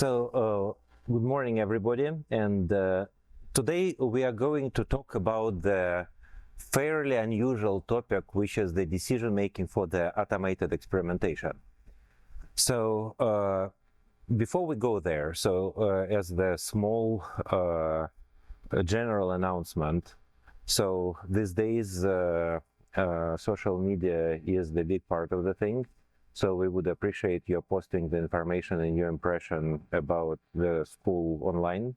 Good morning, everybody. And today we are going to talk about the fairly unusual topic, which is the decision-making for the automated experimentation. Before we go there, as the small general announcement, these days social media is the big part of the thing. So we would appreciate your posting the information and your impression about the school online.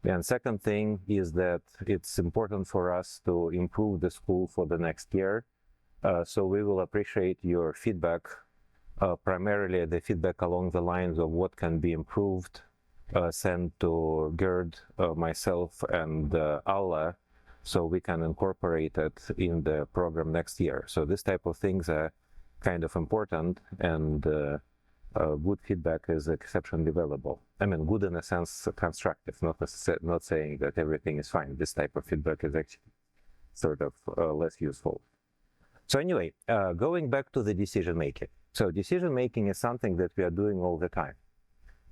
And second thing is that it's important for us to improve the school for the next year. So we will appreciate your feedback, primarily the feedback along the lines of what can be improved, sent to Gerd, myself, and Allah, so we can incorporate it in the program next year. So this type of things are kind of important, and good feedback is exceptionally valuable. I mean, good in a sense, constructive, not saying that everything is fine. This type of feedback is actually sort of less useful. So anyway, going back to the decision making. So decision making is something that we are doing all the time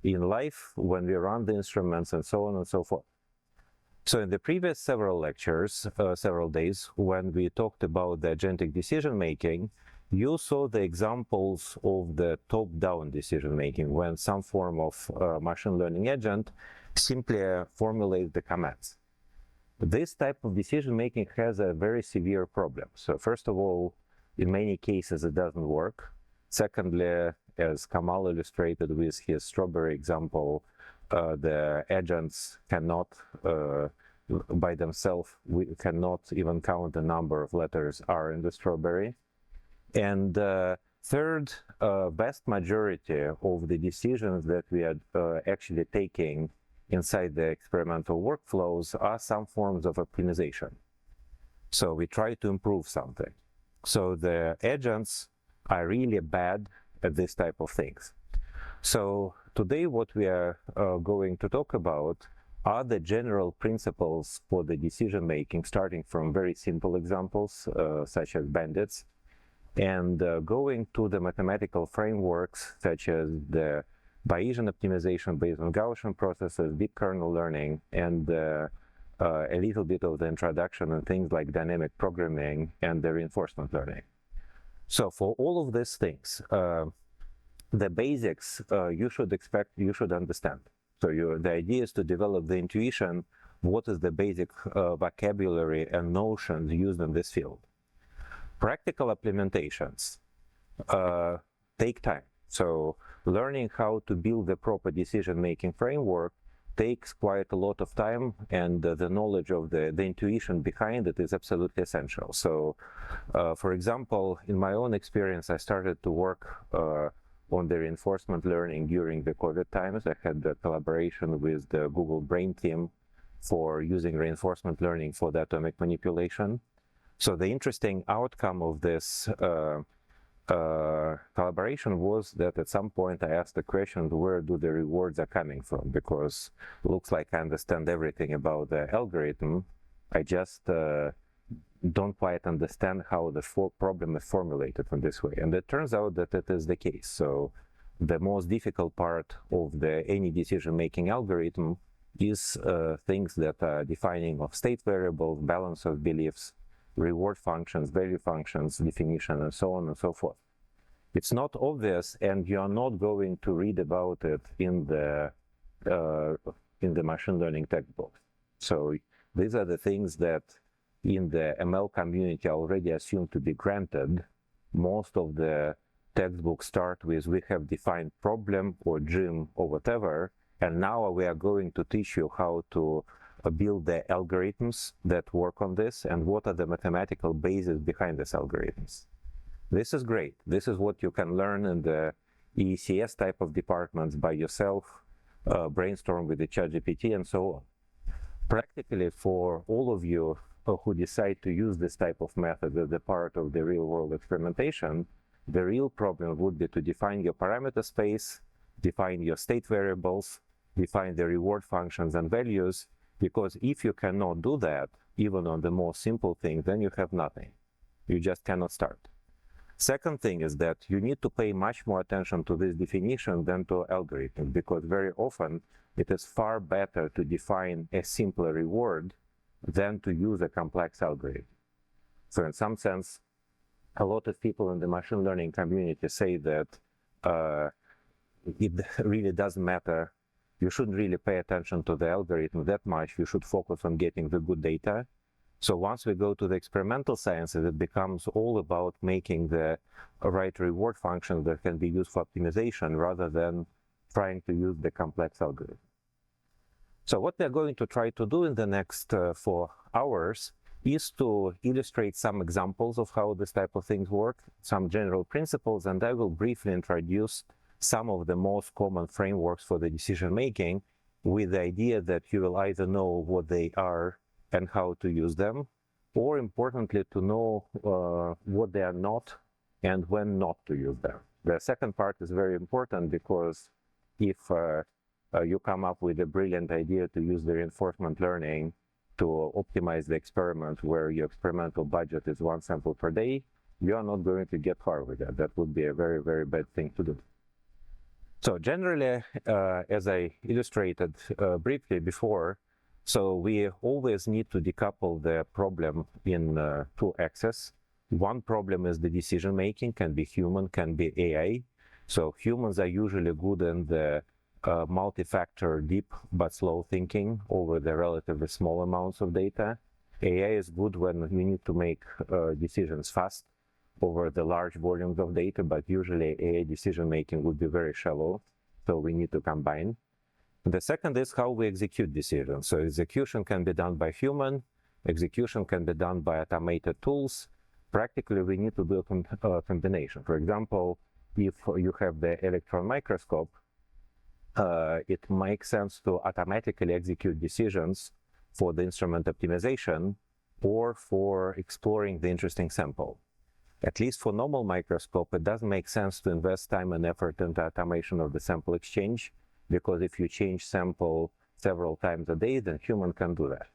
in life when we run the instruments and so on and so forth. So in the previous several lectures, several days, when we talked about the agentic decision making, you saw the examples of the top-down decision-making when some form of machine learning agent simply formulates the commands. This type of decision-making has a very severe problem. So first of all, in many cases it doesn't work. Secondly, as Kamal illustrated with his strawberry example, the agents cannot, by themselves, we cannot even count the number of letters are in the strawberry. And third, vast majority of the decisions that we are actually taking inside the experimental workflows are some forms of optimization. So we try to improve something. So the agents are really bad at this type of things. So today what we are going to talk about are the general principles for the decision making, starting from very simple examples such as bandits, and going to the mathematical frameworks such as the Bayesian optimization based on Gaussian processes, deep kernel learning, and a little bit of the introduction and things like dynamic programming and the reinforcement learning. So for all of these things, the basics you should understand. So the idea is to develop the intuition, what is the basic vocabulary and notions used in this field. Practical implementations take time. So learning how to build the proper decision-making framework takes quite a lot of time, and the knowledge of the intuition behind it is absolutely essential. So, for example, in my own experience, I started to work on the reinforcement learning during the COVID times. I had the collaboration with the Google Brain team for using reinforcement learning for the atomic manipulation. So the interesting outcome of this collaboration was that at some point I asked the question, where do the rewards are coming from? Because it looks like I understand everything about the algorithm. I just don't quite understand how the problem is formulated in this way. And it turns out that it is the case. So the most difficult part of any decision-making algorithm is things that are defining of state variables, balance of beliefs, reward functions, value functions, definition, and so on and so forth. It's not obvious, and you are not going to read about it in the machine learning textbooks. So these are the things that in the ML community are already assumed to be granted. Most of the textbooks start with, we have defined problem or gym or whatever, and now we are going to teach you how to build the algorithms that work on this and what are the mathematical bases behind these algorithms. This is great. This is what you can learn in the ECS type of departments by yourself, brainstorm with the ChatGPT and so on. Practically, for all of you who decide to use this type of method as a part of the real-world experimentation, the real problem would be to define your parameter space, define your state variables, define the reward functions and values, because if you cannot do that, even on the most simple thing, then you have nothing. You just cannot start. Second thing is that you need to pay much more attention to this definition than to algorithm, because very often it is far better to define a simpler reward than to use a complex algorithm. So in some sense, a lot of people in the machine learning community say that it really doesn't matter. You shouldn't really pay attention to the algorithm that much. You should focus on getting the good data. So once we go to the experimental sciences, it becomes all about making the right reward function that can be used for optimization rather than trying to use the complex algorithm. So what we're going to try to do in the next 4 hours is to illustrate some examples of how this type of things work, some general principles, and I will briefly introduce some of the most common frameworks for the decision making, with the idea that you will either know what they are and how to use them, or importantly, to know what they are not and when not to use them. The second part is very important, because if you come up with a brilliant idea to use the reinforcement learning to optimize the experiment where your experimental budget is 1 sample per day, you are not going to get far with that. That would be a very, very bad thing to do. So generally, as I illustrated briefly before, so we always need to decouple the problem in 2 axes. One problem is the decision making, can be human, can be AI. So humans are usually good in the multi-factor, deep but slow thinking over the relatively small amounts of data. AI is good when we need to make decisions fast over the large volumes of data, but usually AI decision making would be very shallow, so we need to combine. The second is how we execute decisions. So execution can be done by human, execution can be done by automated tools. Practically, we need to do a combination. For example, if you have the electron microscope, it makes sense to automatically execute decisions for the instrument optimization or for exploring the interesting sample. At least for normal microscope, it doesn't make sense to invest time and effort into automation of the sample exchange, because if you change sample several times a day, then human can do that.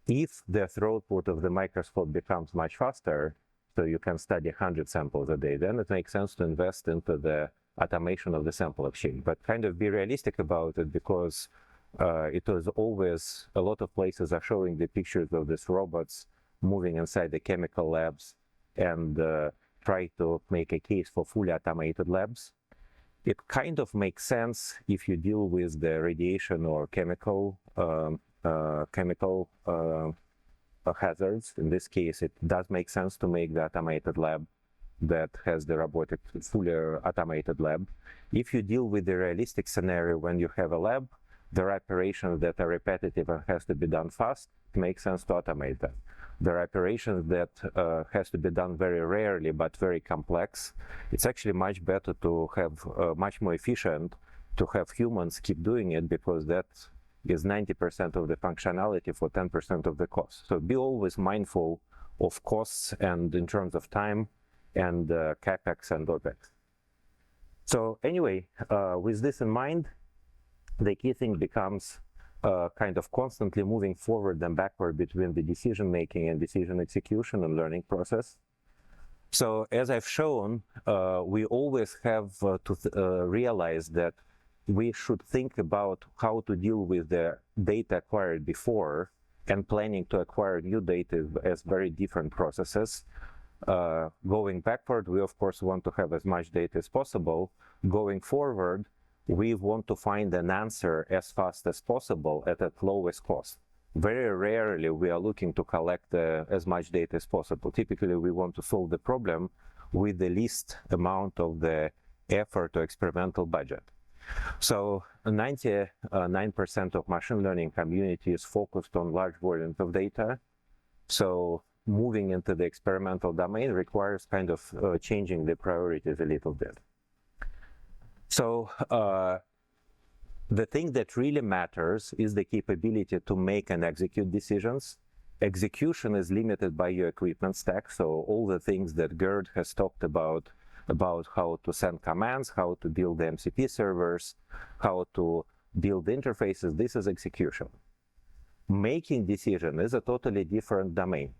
If the throughput of the microscope becomes much faster, so you can study 100 samples a day, then it makes sense to invest into the automation of the sample exchange. But kind of be realistic about it, because it was always, a lot of places are showing the pictures of these robots moving inside the chemical labs and try to make a case for fully automated labs. It kind of makes sense if you deal with the radiation or chemical hazards. In this case, it does make sense to make the automated lab that has the robotic, fully automated lab. If you deal with the realistic scenario when you have a lab, there are operations that are repetitive and has to be done fast, it makes sense to automate them. There are operations that has to be done very rarely but very complex. It's actually much better to have much more efficient to have humans keep doing it, because that is 90% of the functionality for 10% of the cost. So be always mindful of costs and in terms of time and capex and opex. So anyway, with this in mind, the key thing becomes kind of constantly moving forward and backward between the decision making and decision execution and learning process. So as I've shown, we always have to realize that we should think about how to deal with the data acquired before and planning to acquire new data as very different processes. Going backward, we of course want to have as much data as possible. Going forward, we want to find an answer as fast as possible at the lowest cost. Very rarely we are looking to collect as much data as possible. Typically, we want to solve the problem with the least amount of the effort or experimental budget. So 99% of machine learning community is focused on large volumes of data. So moving into the experimental domain requires kind of changing the priorities a little bit. So the thing that really matters is the capability to make and execute decisions. Execution is limited by your equipment stack. So all the things that Gerd has talked about how to send commands, how to build the MCP servers, how to build interfaces, this is execution. Making decision is a totally different domain.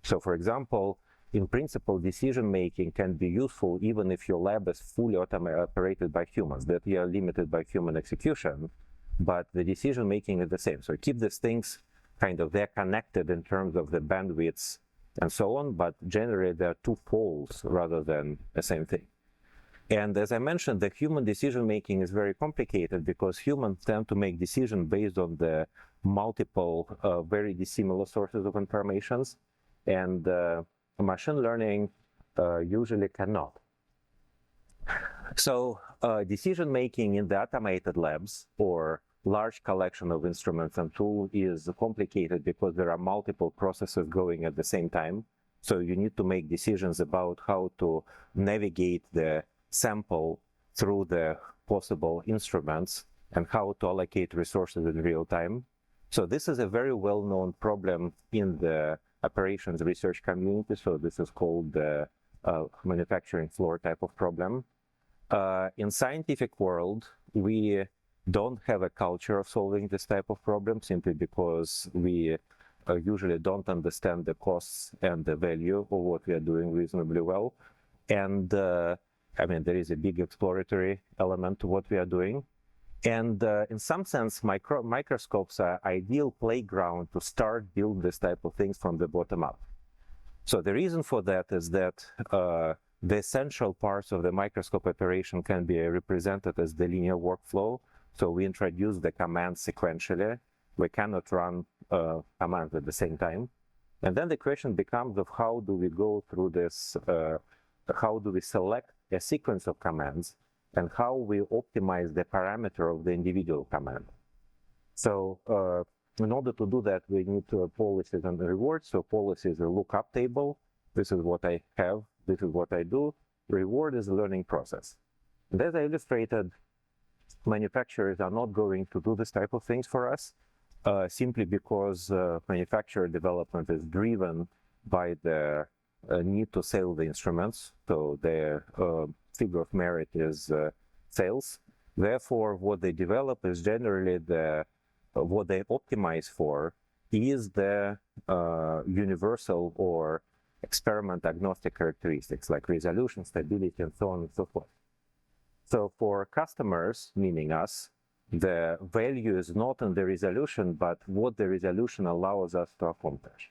So for example, in principle, decision-making can be useful even if your lab is fully operated by humans, that you are limited by human execution, but the decision-making is the same. So keep these things kind of, they're connected in terms of the bandwidths and so on, but generally they're two poles rather than the same thing. And as I mentioned, the human decision-making is very complicated because humans tend to make decisions based on the multiple, very dissimilar sources of informations, and machine learning usually cannot. So decision-making in the automated labs or large collection of instruments and tools is complicated because there are multiple processes going at the same time. So you need to make decisions about how to navigate the sample through the possible instruments and how to allocate resources in real time. So this is a very well-known problem in the operations research community. So this is called the manufacturing floor type of problem. In scientific world, we don't have a culture of solving this type of problem simply because we usually don't understand the costs and the value of what we are doing reasonably well. And I mean, there is a big exploratory element to what we are doing. And in some sense, microscopes are ideal playground to start build this type of things from the bottom up. So the reason for that is that the essential parts of the microscope operation can be represented as the linear workflow. So we introduce the commands sequentially. We cannot run commands at the same time. And then the question becomes of how do we go through this, how do we select a sequence of commands and how we optimize the parameter of the individual command. So in order to do that, we need policies and rewards. So policy is a lookup table. This is what I have. This is what I do. Reward is a learning process. And as I illustrated, manufacturers are not going to do this type of things for us simply because manufacturer development is driven by the need to sell the instruments. So the figure of merit is sales. Therefore, what they develop is generally what they optimize for is the universal or experiment agnostic characteristics like resolution, stability, and so on and so forth. So for customers, meaning us, the value is not in the resolution, but what the resolution allows us to accomplish.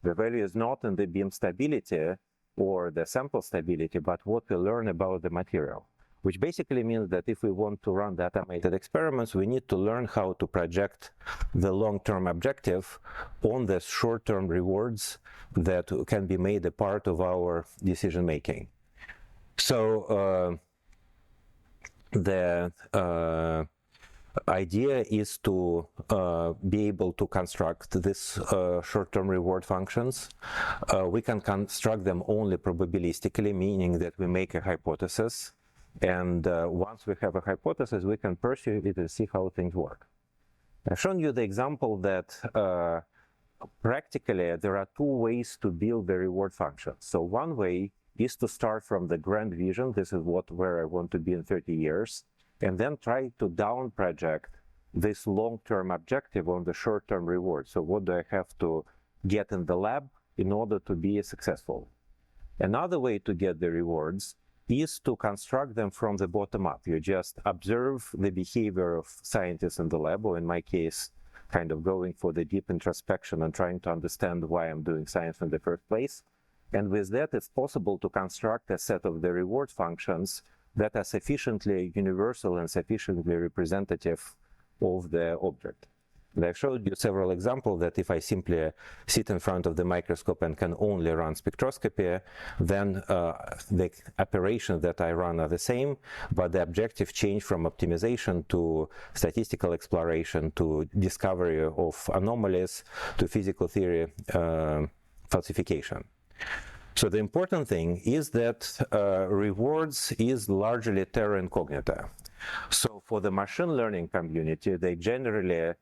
The value is not in the beam stability or the sample stability, but what we learn about the material, which basically means that if we want to run the automated experiments, we need to learn how to project the long-term objective on the short-term rewards that can be made a part of our decision-making. So the idea is to be able to construct this short-term reward functions. We can construct them only probabilistically, meaning that we make a hypothesis, and once we have a hypothesis, we can pursue it and see how things work. I've shown you the example that practically there are two ways to build the reward function. So one way is to start from the grand vision. This is where I want to be in 30 years. And then try to down project this long-term objective on the short-term reward. So what do I have to get in the lab in order to be successful? Another way to get the rewards is to construct them from the bottom up. You just observe the behavior of scientists in the lab, or in my case, kind of going for the deep introspection and trying to understand why I'm doing science in the first place. And with that, it's possible to construct a set of the reward functions that are sufficiently universal and sufficiently representative of the object. And I showed you several examples that if I simply sit in front of the microscope and can only run spectroscopy, then the operations that I run are the same, but the objective change from optimization to statistical exploration to discovery of anomalies to physical theory falsification. So the important thing is that rewards is largely terra incognita. So for the machine learning community, they generally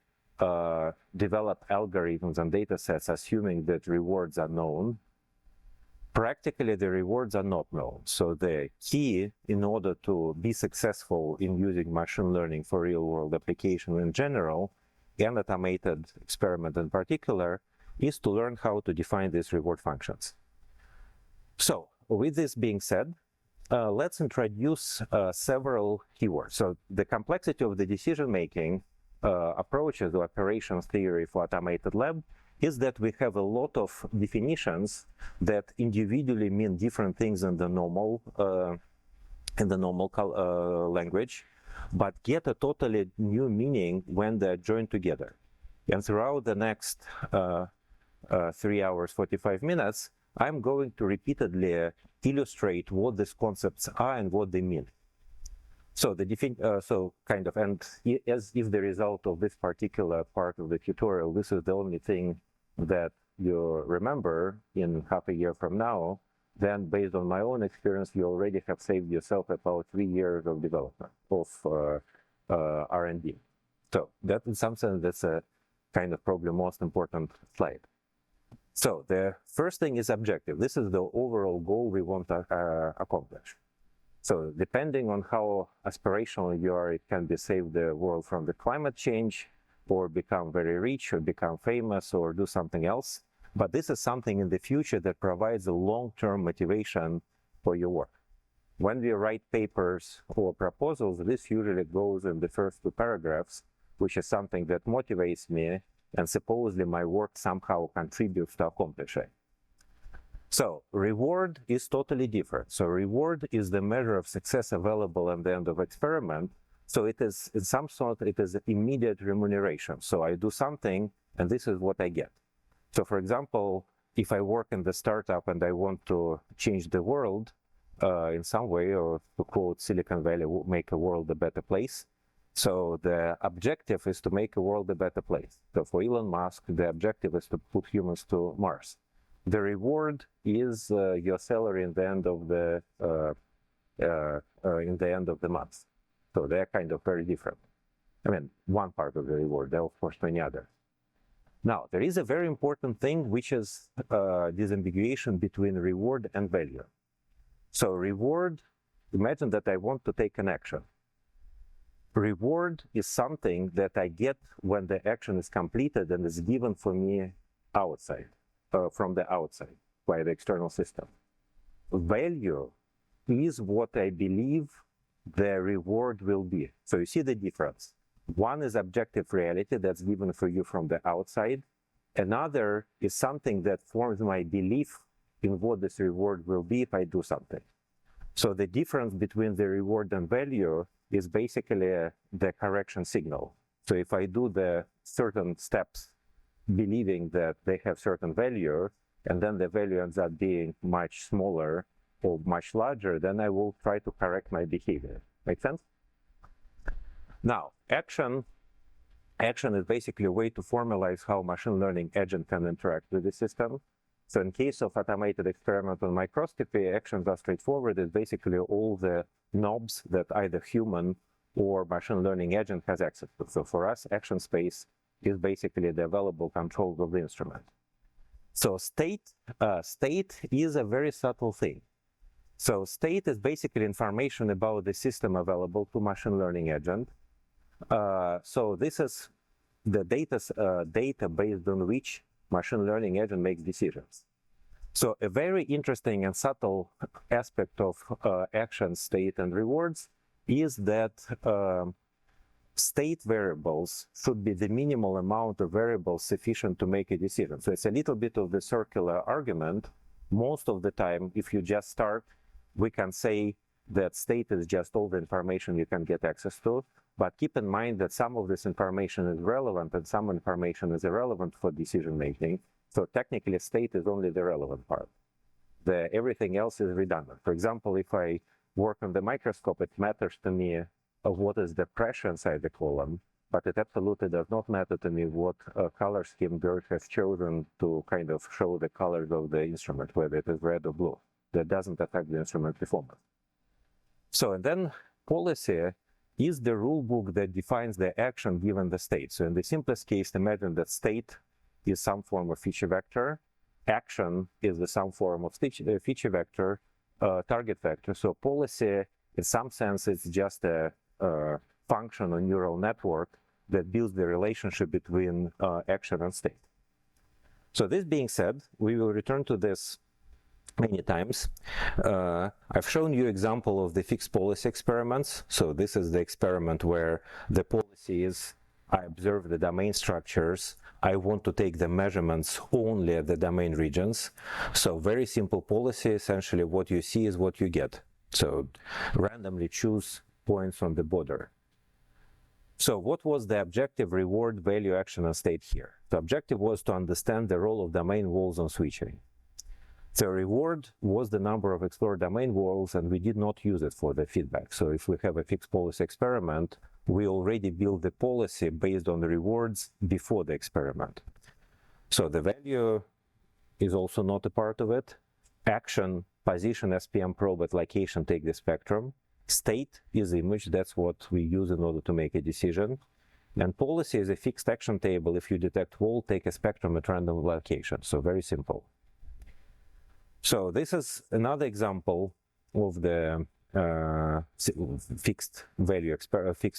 develop algorithms and data sets assuming that rewards are known. Practically, the rewards are not known. So the key in order to be successful in using machine learning for real-world application in general, and automated experiment in particular, is to learn how to define these reward functions. So with this being said, let's introduce several keywords. So the complexity of the decision-making approaches to operations theory for automated lab is that we have a lot of definitions that individually mean different things in the normal language, but get a totally new meaning when they're joined together. And throughout the next 3 hours, 45 minutes, I'm going to repeatedly illustrate what these concepts are and what they mean. So and as if the result of this particular part of the tutorial, this is the only thing that you remember in half a year from now, then based on my own experience, you already have saved yourself about 3 years of development of R&D. So that in some sense, that's a kind of probably most important slide. So the first thing is objective. This is the overall goal we want to accomplish. So depending on how aspirational you are, it can be save the world from the climate change, or become very rich, or become famous, or do something else. But this is something in the future that provides a long-term motivation for your work. When we write papers or proposals, this usually goes in the first 2 paragraphs, which is something that motivates me, and supposedly my work somehow contributes to accomplishing. So reward is totally different. So reward is the measure of success available at the end of experiment. So it is, in some sort, it is immediate remuneration. So I do something, and this is what I get. So for example, if I work in the startup and I want to change the world in some way, or to quote Silicon Valley, make a world a better place. So the objective is to make a world a better place. So for Elon Musk, the objective is to put humans to Mars. The reward is your salary in the end of the month. So they're kind of very different. I mean, one part of the reward, there are of course many others. Now, there is a very important thing, which is disambiguation between reward and value. So reward, imagine that I want to take an action. Reward is something that I get when the action is completed and is given for me outside, from the outside, by the external system. Value is what I believe the reward will be. So you see the difference. One is objective reality that's given for you from the outside. Another is something that forms my belief in what this reward will be if I do something. So the difference between the reward and value is basically the correction signal. So if I do the certain steps believing that they have certain value, and then the value ends up being much smaller or much larger, then I will try to correct my behavior. Make sense? Now, action is basically a way to formalize how machine learning agent can interact with the system. So in case of automated experimental microscopy, actions are straightforward. It's basically all the knobs that either human or machine learning agent has access to. So for us, action space is basically the available controls of the instrument. So state is a very subtle thing. So state is basically information about the system available to machine learning agent. So this is the data based on which machine learning agent makes decisions. So a very interesting and subtle aspect of action, state, and rewards is that state variables should be the minimal amount of variables sufficient to make a decision. So it's a little bit of the circular argument. Most of the time, if you just start, we can say that state is just all the information you can get access to. But keep in mind that some of this information is relevant and some information is irrelevant for decision making. So technically, state is only the relevant part. Everything else is redundant. For example, if I work on the microscope, it matters to me of what is the pressure inside the column, but it absolutely does not matter to me what color scheme Bird has chosen to kind of show the colors of the instrument, whether it is red or blue. That doesn't affect the instrument performance. So, and then policy is the rule book that defines the action given the state. So in the simplest case, imagine that state is some form of feature vector, action is the some form of feature vector, target vector. So policy, in some sense, is just a function or neural network that builds the relationship between action and state. So this being said, we will return to this many times. I've shown you example of the fixed policy experiments. So this is the experiment where the policy is, I observe the domain structures. I want to take the measurements only at the domain regions. So very simple policy. Essentially, what you see is what you get. So randomly choose points on the border. So what was the objective, reward, value, action, and state here? The objective was to understand the role of domain walls on switching. The reward was the number of explored domain walls, and we did not use it for the feedback. So if we have a fixed policy experiment, we already build the policy based on the rewards before the experiment. So the value is also not a part of it. Action, position, SPM probe at location, take the spectrum. State is image, that's what we use in order to make a decision. And policy is a fixed action table. If you detect wall, take a spectrum at random location. So very simple. So this is another example of the fixed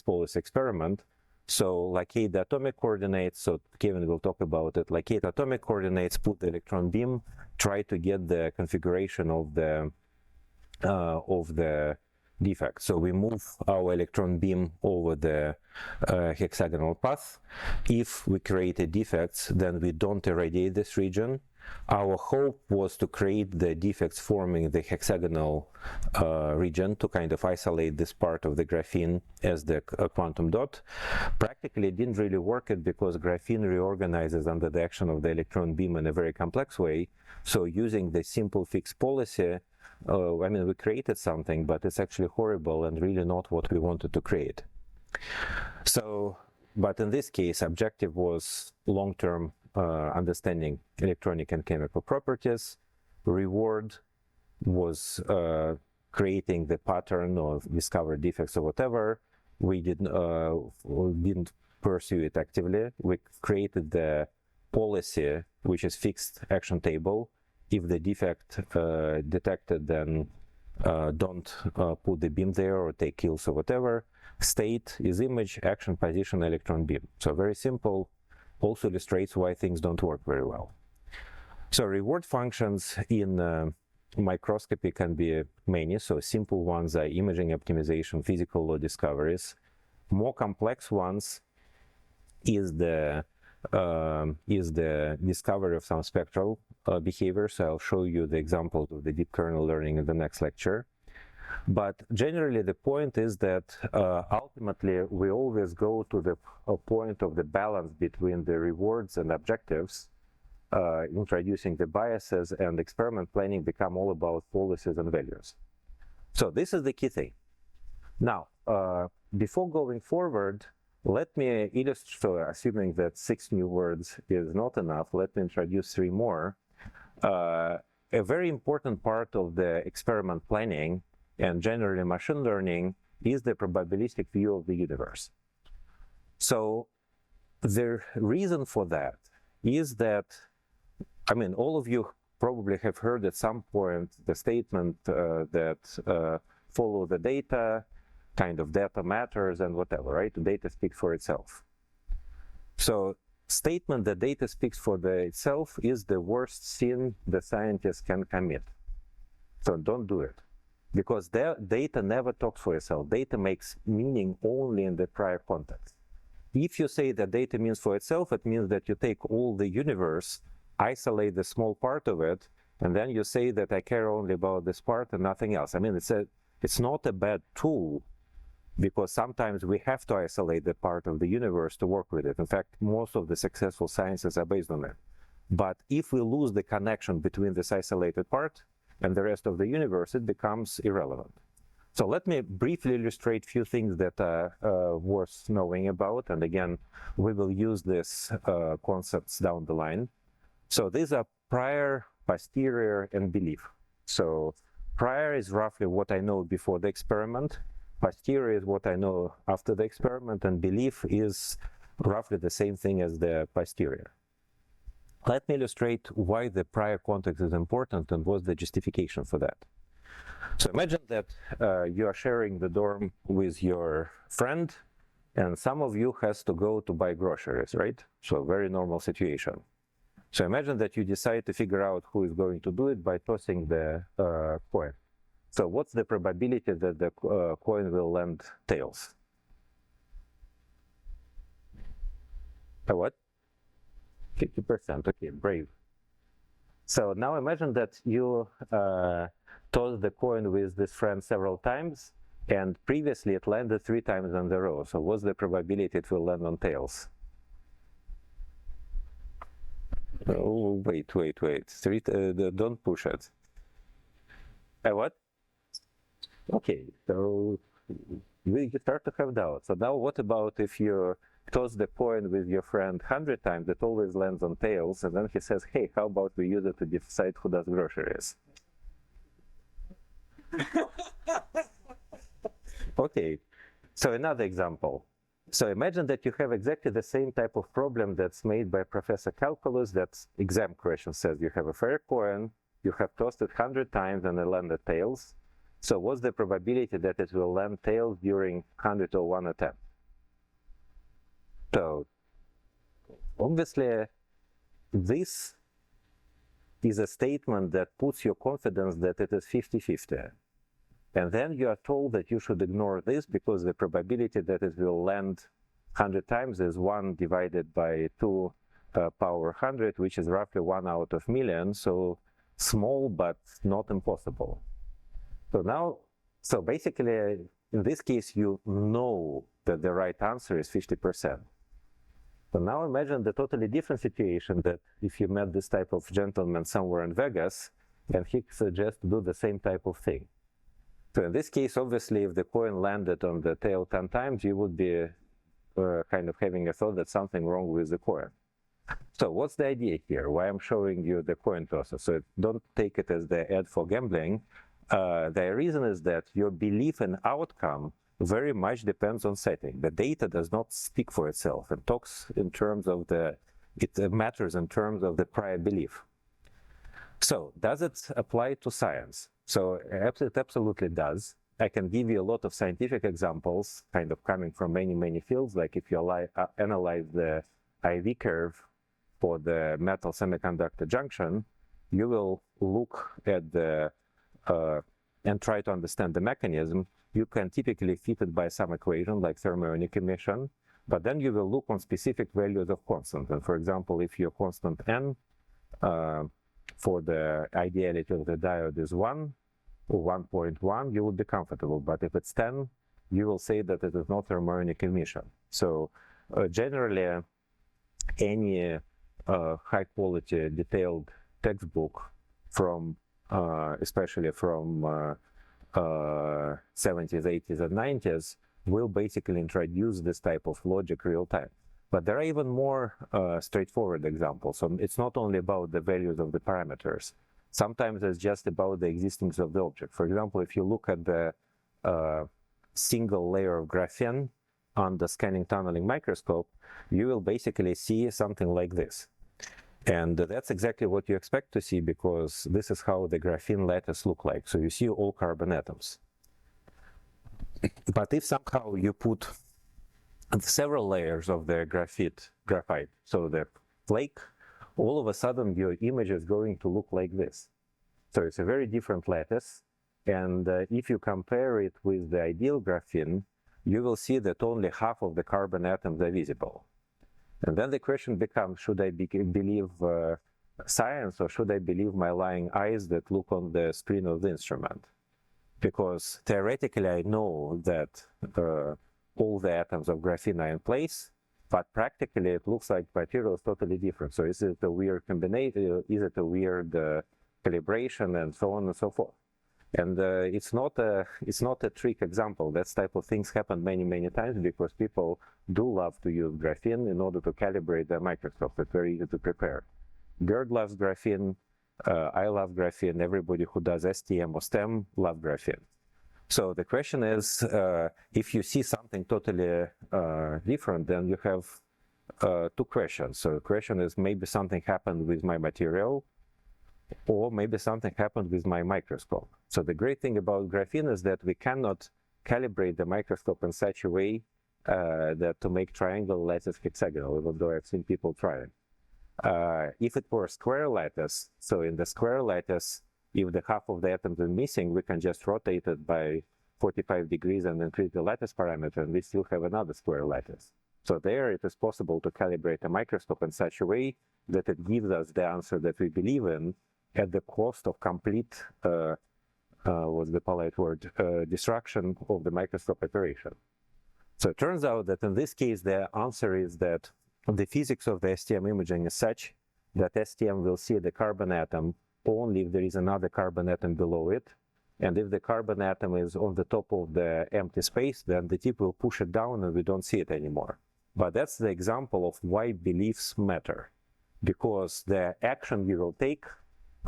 policy experiment. So locate the atomic coordinates. So Kevin will talk about it. Locate atomic coordinates, put the electron beam, try to get the configuration of the defect. So we move our electron beam over the hexagonal path. If we create a defect, then we don't irradiate this region. Our hope was to create the defects forming the hexagonal region to kind of isolate this part of the graphene as the quantum dot. Practically, it didn't really work it because graphene reorganizes under the action of the electron beam in a very complex way. So using the simple fixed policy, I mean, we created something, but it's actually horrible and really not what we wanted to create. So, but in this case, objective was long-term understanding electronic and chemical properties. Reward was creating the pattern or discover defects or whatever. We didn't pursue it actively. We created the policy, which is fixed action table. If the defect detected, then don't put the beam there or take kills or whatever. State is image, action, position, electron beam. So very simple. Also illustrates why things don't work very well. So reward functions in microscopy can be many. So simple ones are imaging optimization, physical law discoveries. More complex ones is the discovery of some spectral behavior. So I'll show you the examples of the deep kernel learning in the next lecture. But generally, the point is that ultimately, we always go to the point of the balance between the rewards and objectives, introducing the biases, and experiment planning become all about policies and values. So this is the key thing. Now, before going forward, let me illustrate, so assuming that 6 new words is not enough, let me introduce 3 more. A very important part of the experiment planning and generally machine learning is the probabilistic view of the universe. So the reason for that is that, I mean, all of you probably have heard at some point the statement that follow the data, kind of data matters and whatever, right? The data speaks for itself. So statement that data speaks for itself is the worst sin the scientist can commit. So don't do it. Because data never talks for itself. Data makes meaning only in the prior context. If you say that data means for itself, it means that you take all the universe, isolate the small part of it, and then you say that I care only about this part and nothing else. I mean, it's not a bad tool, because sometimes we have to isolate the part of the universe to work with it. In fact, most of the successful sciences are based on it. But if we lose the connection between this isolated part and the rest of the universe, it becomes irrelevant. So let me briefly illustrate a few things that are worth knowing about. And again, we will use these concepts down the line. So these are prior, posterior, and belief. So prior is roughly what I know before the experiment. Posterior is what I know after the experiment. And belief is roughly the same thing as the posterior. Let me illustrate why the prior context is important and what's the justification for that. So imagine that you are sharing the dorm with your friend, and some of you has to go to buy groceries, right? So very normal situation. So imagine that you decide to figure out who is going to do it by tossing the coin. So what's the probability that the coin will land tails? What? 50%. Okay, brave. So now imagine that you toss the coin with this friend several times, and previously it landed 3 times in a row. So what's the probability it will land on tails? Oh, wait. Don't push it. What? Okay, so we start to have doubts. So now what about if you toss the coin with your friend 100 times, it always lands on tails, and then he says, hey, how about we use it to decide who does groceries? Okay, so another example. So imagine that you have exactly the same type of problem that's made by Professor Calculus. That exam question says you have a fair coin, you have tossed it 100 times and it landed tails. So what's the probability that it will land tails during 101 attempt? So obviously this is a statement that puts your confidence that it is 50-50. And then you are told that you should ignore this because the probability that it will land 100 times is 1 divided by 2 power 100, which is roughly 1 out of million. So small, but not impossible. So basically, in this case, you know that the right answer is 50%. So now imagine the totally different situation that if you met this type of gentleman somewhere in Vegas, and he suggests to do the same type of thing. So in this case, obviously, if the coin landed on the tail 10 times, you would be kind of having a thought that something wrong with the coin. So what's the idea here? Why I'm showing you the coin tosser? So don't take it as the ad for gambling. The reason is that your belief in outcome very much depends on setting. The data does not speak for itself. It talks in terms of it matters in terms of the prior belief. So does it apply to science? So it absolutely does. I can give you a lot of scientific examples kind of coming from many fields. Like if you analyze the IV curve for the metal semiconductor junction, you will look at the and try to understand the mechanism. You can typically fit it by some equation like thermionic emission, but then you will look on specific values of constant. And for example, if your constant n for the ideality of the diode is 1 or 1.1, you will be comfortable. But if it's 10, you will say that it is not thermionic emission. So generally, any high quality detailed textbook from especially from 70s, 80s, and 90s will basically introduce this type of logic real time. But there are even more straightforward examples. So it's not only about the values of the parameters. Sometimes it's just about the existence of the object. For example, if you look at the single layer of graphene on the scanning tunneling microscope, you will basically see something like this. And that's exactly what you expect to see, because this is how the graphene lattice look like. So you see all carbon atoms. But if somehow you put several layers of the graphite, so the flake, all of a sudden your image is going to look like this. So it's a very different lattice. And if you compare it with the ideal graphene, you will see that only half of the carbon atoms are visible. And then the question becomes, should I believe science, or should I believe my lying eyes that look on the screen of the instrument? Because theoretically, I know that all the atoms of graphene are in place, but practically it looks like material is totally different. So is it a weird combination? Is it a weird calibration, and so on and so forth? And it's not a trick example. That type of things happen many times because people do love to use graphene in order to calibrate their microscope. It's very easy to prepare. Gerd loves graphene. I love graphene. Everybody who does STM or STEM loves graphene. So the question is, if you see something totally different, then you have two questions. So the question is, maybe something happened with my material, or maybe something happened with my microscope. So the great thing about graphene is that we cannot calibrate the microscope in such a way that to make triangle lattice hexagonal, even though I've seen people try it. If it were a square lattice, so in the square lattice, if the half of the atoms is missing, we can just rotate it by 45 degrees and increase the lattice parameter, and we still have another square lattice. So there it is possible to calibrate a microscope in such a way that it gives us the answer that we believe in at the cost of complete, what's the polite word, destruction of the microscope operation. So it turns out that in this case, the answer is that the physics of the STM imaging is such that STM will see the carbon atom only if there is another carbon atom below it. And if the carbon atom is on the top of the empty space, then the tip will push it down and we don't see it anymore. But that's the example of why beliefs matter. Because the action you will take,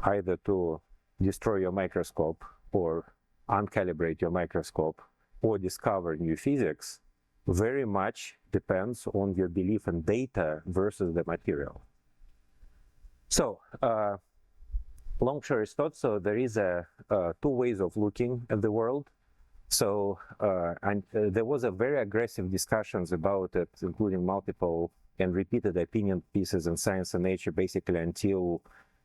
either to destroy your microscope or uncalibrate your microscope or discover new physics, very much depends on your belief in data versus the material. So, long story short, so there is two ways of looking at the world. So there was a very aggressive discussions about it, including multiple and repeated opinion pieces in Science and Nature, basically until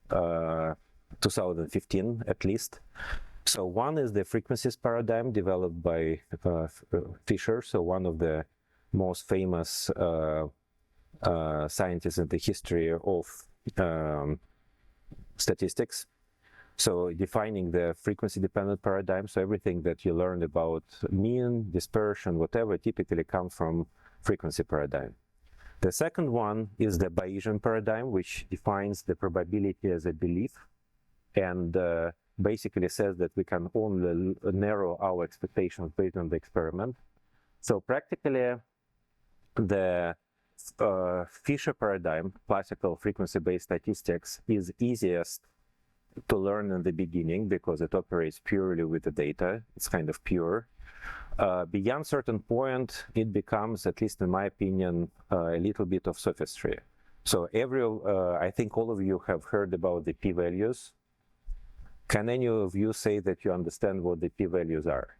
2015 at least. So one is the frequencies paradigm developed by Fisher, so one of the most famous scientists in the history of statistics. So defining the frequency-dependent paradigm, so everything that you learned about mean, dispersion, whatever, typically comes from frequency paradigm. The second one is the Bayesian paradigm, which defines the probability as a belief and basically says that we can only narrow our expectations based on the experiment. So practically, the Fisher paradigm, classical frequency-based statistics, is easiest to learn in the beginning because it operates purely with the data. It's kind of pure. Beyond certain point, it becomes, at least in my opinion, a little bit of sophistry. So I think all of you have heard about the p-values. Can any of you say that you understand what the p-values are?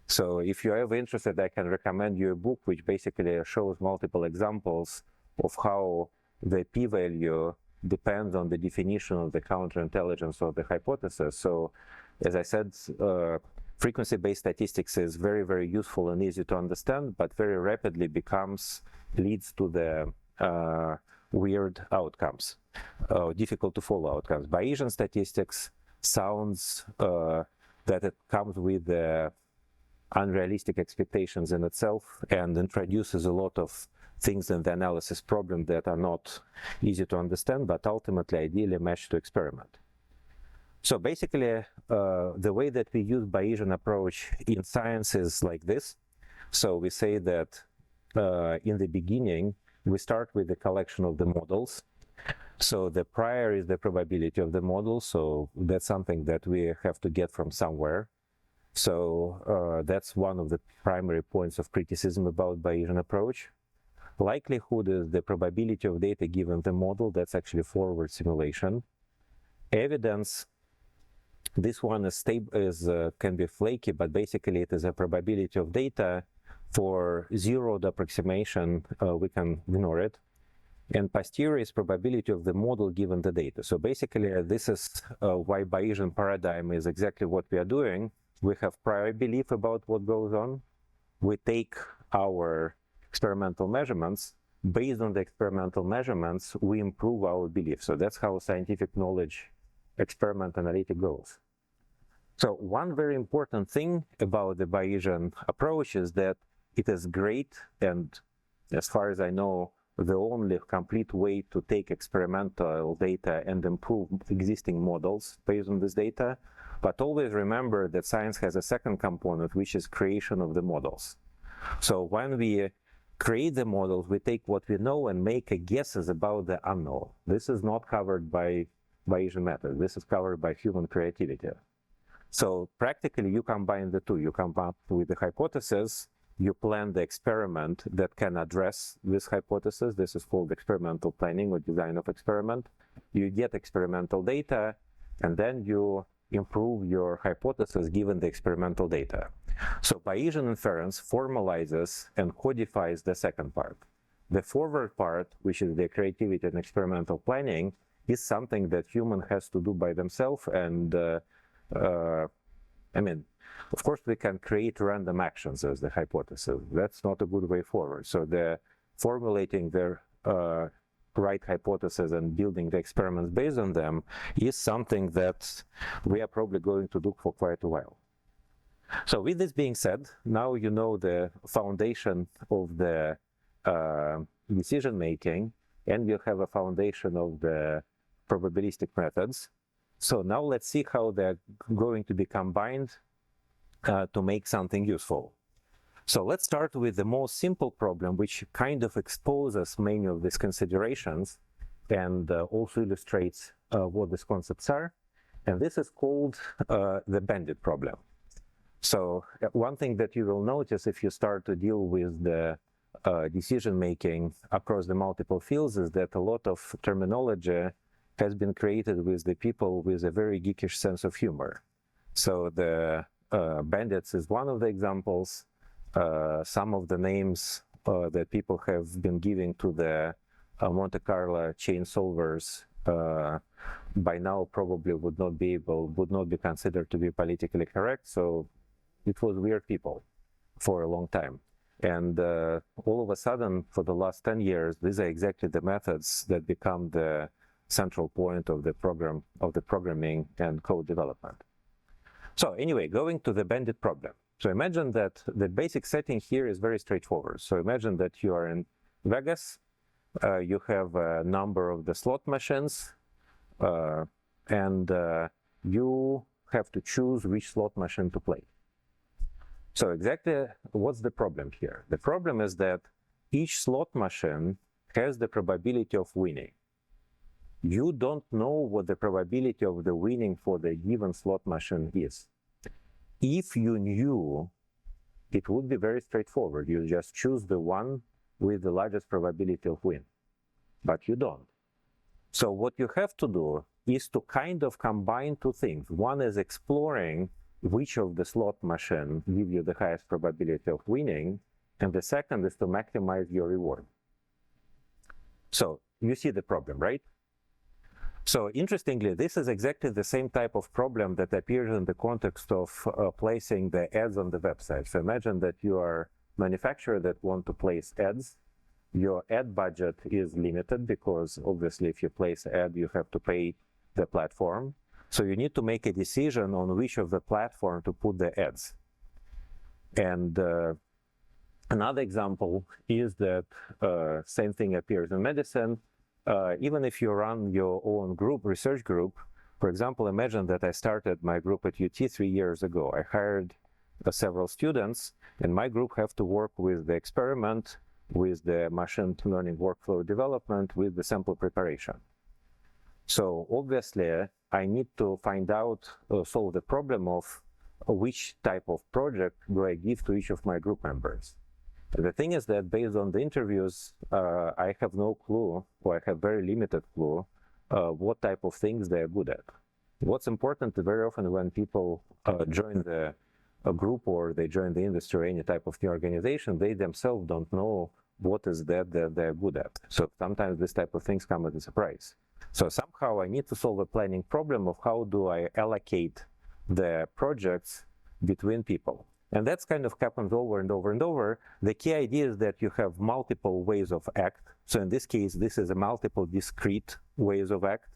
So if you're ever interested, I can recommend you a book which basically shows multiple examples of how the p-value depends on the definition of the counterintelligence of the hypothesis. So as I said, frequency-based statistics is very, very useful and easy to understand, but very rapidly leads to the weird outcomes, difficult to follow outcomes. Bayesian statistics sounds that it comes with unrealistic expectations in itself and introduces a lot of things in the analysis problem that are not easy to understand, but ultimately ideally match to experiment. So basically, the way that we use Bayesian approach in science is like this. So we say that in the beginning, we start with the collection of the models. So the prior is the probability of the model. So that's something that we have to get from somewhere. So that's one of the primary points of criticism about Bayesian approach. Likelihood is the probability of data given the model. That's actually forward simulation. Evidence, this one is stable, can be flaky, but basically it is a probability of data. For zeroed approximation, we can ignore it. And posterior is probability of the model given the data. So basically, this is why Bayesian paradigm is exactly what we are doing. We have prior belief about what goes on. We take our experimental measurements. Based on the experimental measurements, we improve our belief. So that's how scientific knowledge experiment analytic goes. So one very important thing about the Bayesian approach is that it is great, and as far as I know, the only complete way to take experimental data and improve existing models based on this data. But always remember that science has a second component, which is creation of the models. So when we create the models, we take what we know and make guesses about the unknown. This is not covered by Bayesian method. This is covered by human creativity. So practically, you combine the two. You come up with the hypothesis, you plan the experiment that can address this hypothesis. This is called experimental planning or design of experiment. You get experimental data, and then you improve your hypothesis given the experimental data. So Bayesian inference formalizes and codifies the second part. The forward part, which is the creativity and experimental planning, is something that human has to do by themselves. And I mean, of course, we can create random actions as the hypothesis. That's not a good way forward. So the formulating the right hypothesis and building the experiments based on them is something that we are probably going to do for quite a while. So with this being said, now you know the foundation of the decision making, and you have a foundation of the probabilistic methods. So now let's see how they're going to be combined to make something useful. So let's start with the most simple problem, which kind of exposes many of these considerations and also illustrates what these concepts are. And this is called the bandit problem. So one thing that you will notice if you start to deal with the decision making across the multiple fields is that a lot of terminology has been created with the people with a very geekish sense of humor. So the bandits is one of the examples. Some of the names that people have been giving to the Monte Carlo chain solvers by now probably would not be considered to be politically correct. So it was weird people for a long time. And all of a sudden, for the last 10 years, these are exactly the methods that become the central point of the programming and code development. So anyway, going to the bandit problem. So imagine that the basic setting here is very straightforward. So imagine that you are in Vegas, you have a number of the slot machines, and you have to choose which slot machine to play. So exactly what's the problem here? The problem is that each slot machine has the probability of winning. You don't know what the probability of the winning for the given slot machine is. If you knew, it would be very straightforward. You just choose the one with the largest probability of win, but you don't. So what you have to do is to kind of combine two things. One is exploring which of the slot machine give you the highest probability of winning, and the second is to maximize your reward. So you see the problem, right? So interestingly, this is exactly the same type of problem that appears in the context of placing the ads on the website. So imagine that you are a manufacturer that want to place ads. Your ad budget is limited because obviously if you place ad, you have to pay the platform. So you need to make a decision on which of the platform to put the ads. And another example is that same thing appears in medicine. Even if you run your own research group, for example, imagine that I started my group at UT 3 years ago. I hired several students, and my group have to work with the experiment, with the machine learning workflow development, with the sample preparation. So obviously, I need to find out, solve the problem of which type of project do I give to each of my group members. The thing is that based on the interviews, I have no clue, or I have very limited clue, what type of things they're good at. What's important very often when people join a group or they join the industry or any type of new organization, they themselves don't know what is that they're good at. So sometimes this type of things come as a surprise. So somehow I need to solve a planning problem of how do I allocate the projects between people. And that's kind of happens over and over and over. The key idea is that you have multiple ways of act. So in this case, this is a multiple discrete ways of act.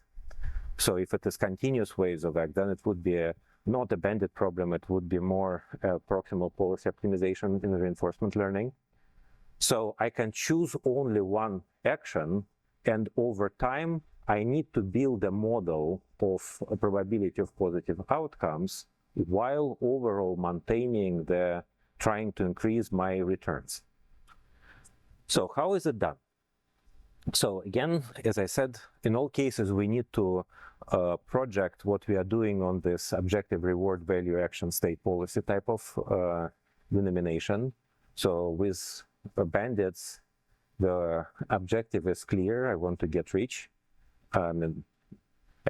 So if it is continuous ways of act, then it would be not a bandit problem. It would be more proximal policy optimization in reinforcement learning. So I can choose only one action, and over time, I need to build a model of a probability of positive outcomes while overall maintaining trying to increase my returns. So how is it done? So again, as I said, in all cases, we need to project what we are doing on this objective reward value action state policy type of denomination. So with bandits, the objective is clear. I want to get rich. And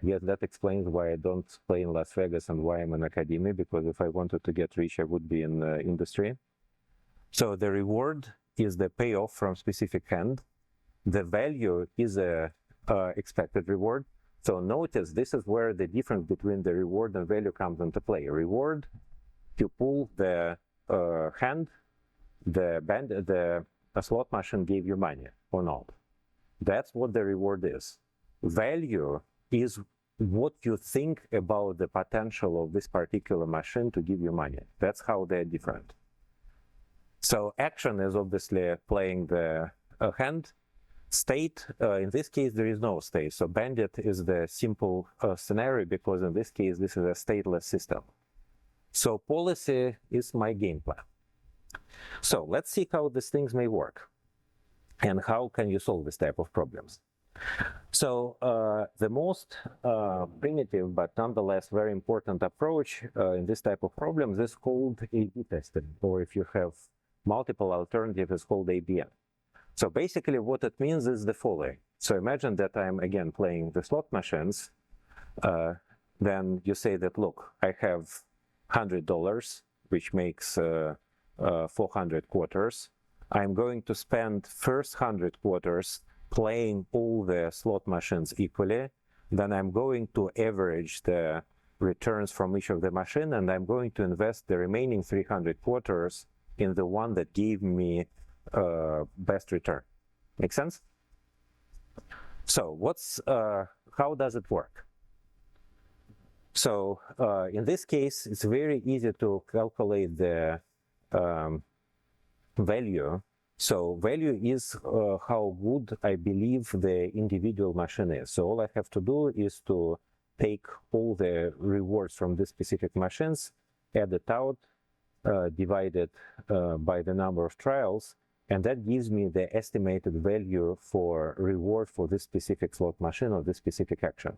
I guess that explains why I don't play in Las Vegas and why I'm in academia, because if I wanted to get rich, I would be in the industry. So the reward is the payoff from specific hand. The value is a expected reward. So notice this is where the difference between the reward and value comes into play. Reward, you pull the hand, the slot machine gave you money or not. That's what the reward is. Value is what you think about the potential of this particular machine to give you money. That's how they're different. So action is obviously playing the hand. State, in this case, there is no state. So bandit is the simple scenario because in this case, this is a stateless system. So policy is my game plan. So let's see how these things may work and how can you solve this type of problems. So the most primitive but nonetheless very important approach in this type of problems is called A/B testing, or if you have multiple alternatives, it's called ABM. So basically what it means is the following. So imagine that I'm again playing the slot machines. Then you say that, look, I have $100, which makes 400 quarters. I'm going to spend first 100 quarters playing all the slot machines equally. Then I'm going to average the returns from each of the machine, and I'm going to invest the remaining 300 quarters in the one that gave me best return. Make sense? So how does it work? So in this case, it's very easy to calculate the value. So value is how good I believe the individual machine is. So all I have to do is to take all the rewards from these specific machines, add it out, divide it by the number of trials, and that gives me the estimated value for reward for this specific slot machine or this specific action.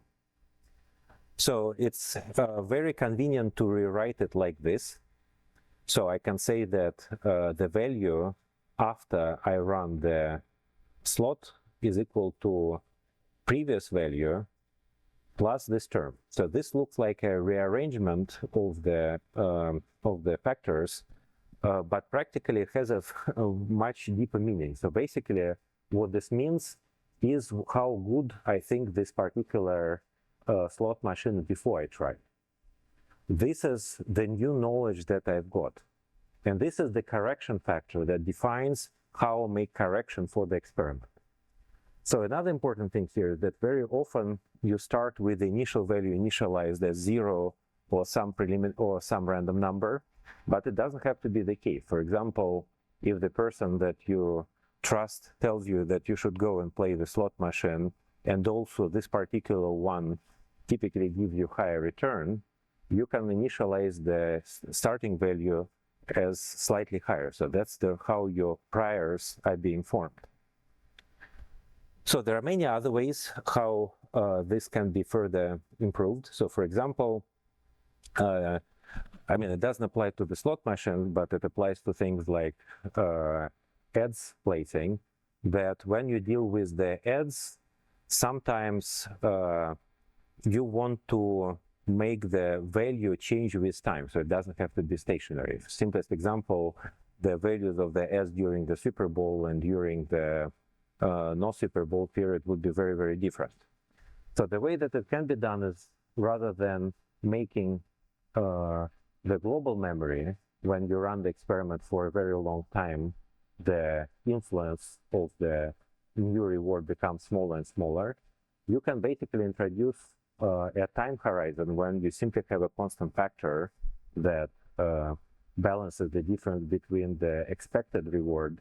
So it's very convenient to rewrite it like this. So I can say that the value after I run the slot is equal to previous value plus this term. So this looks like a rearrangement of the factors, but practically it has a much deeper meaning. So basically what this means is how good I think this particular slot machine before I tried. This is the new knowledge that I've got. And this is the correction factor that defines how I make correction for the experiment. So another important thing here is that very often you start with the initial value initialized as 0 or some random number, but it doesn't have to be the case. For example, if the person that you trust tells you that you should go and play the slot machine, and also this particular one typically gives you higher return, you can initialize the starting value as slightly higher. So that's how your priors are being formed. So there are many other ways how this can be further improved. So for example, I mean, it doesn't apply to the slot machine, but it applies to things like ads placing, that when you deal with the ads, sometimes you want to make the value change with time, so it doesn't have to be stationary. Simplest example, the values of the ads during the Super Bowl and during the no Super Bowl period would be very, very different. So the way that it can be done is, rather than making the global memory, when you run the experiment for a very long time, the influence of the new reward becomes smaller and smaller. You can basically introduce a time horizon when you simply have a constant factor that balances the difference between the expected reward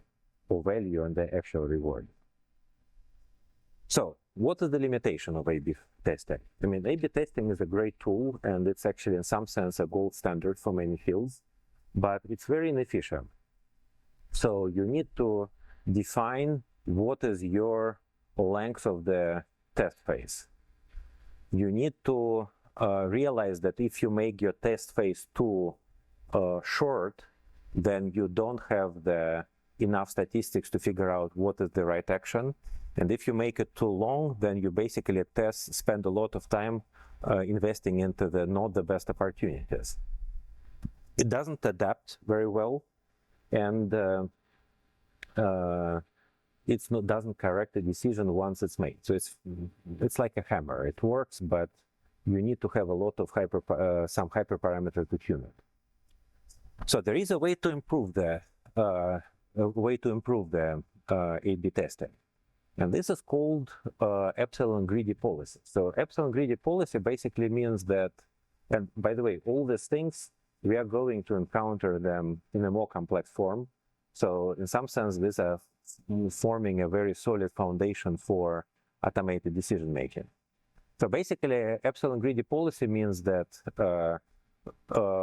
or value and the actual reward. So what is the limitation of A/B testing? I mean, A/B testing is a great tool, and it's actually in some sense a gold standard for many fields, but it's very inefficient. So you need to define what is your length of the test phase. You need to realize that if you make your test phase too short, then you don't have enough statistics to figure out what is the right action. And if you make it too long, then you basically spend a lot of time investing into not the best opportunities. It doesn't adapt very well, and doesn't correct the decision once it's made. So it's like a hammer. It works, but you need to have a lot of some hyperparameter to tune it. So there is a way to improve the A/B testing, and this is called epsilon greedy policy. So epsilon greedy policy basically means that, and by the way, all these things we are going to encounter them in a more complex form. So in some sense, these are forming a very solid foundation for automated decision making. So basically, epsilon greedy policy means that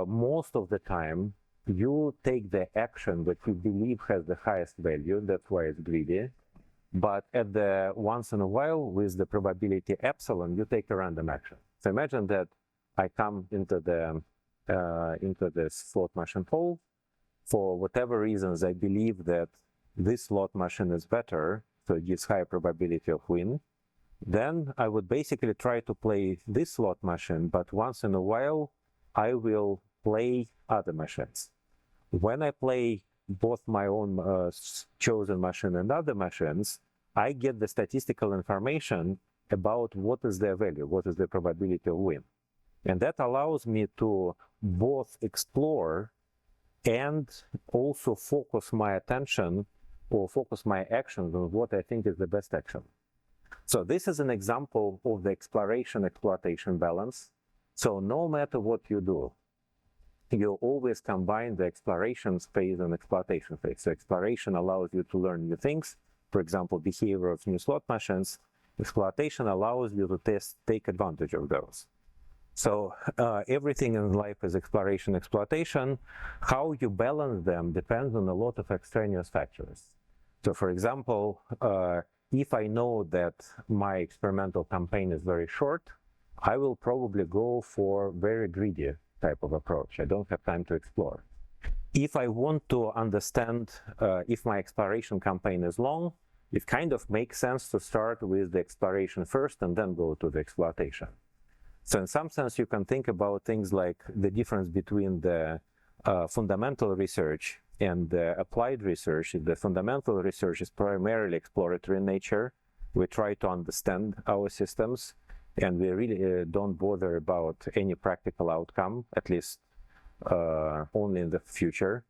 most of the time you take the action that you believe has the highest value. That's why it's greedy. But at the once in a while, with the probability epsilon, you take a random action. So imagine that I come into this slot machine hole. For whatever reasons, I believe that this slot machine is better, so it gives higher probability of win. Then I would basically try to play this slot machine, but once in a while, I will play other machines. When I play both my own chosen machine and other machines, I get the statistical information about what is their value, what is the probability of win. And that allows me to both explore and also focus my attention or focus my actions on what I think is the best action. So this is an example of the exploration-exploitation balance. So no matter what you do, you always combine the exploration phase and exploitation phase. So exploration allows you to learn new things, for example, behavior of new slot machines. Exploitation allows you to take advantage of those. So everything in life is exploration, exploitation. How you balance them depends on a lot of extraneous factors. So for example, if I know that my experimental campaign is very short, I will probably go for very greedy type of approach. I don't have time to explore. If I want to understand if my exploration campaign is long, it kind of makes sense to start with the exploration first and then go to the exploitation. So in some sense, you can think about things like the difference between the fundamental research and the applied research. The fundamental research is primarily exploratory in nature. We try to understand our systems, and we really don't bother about any practical outcome, at least only in the future.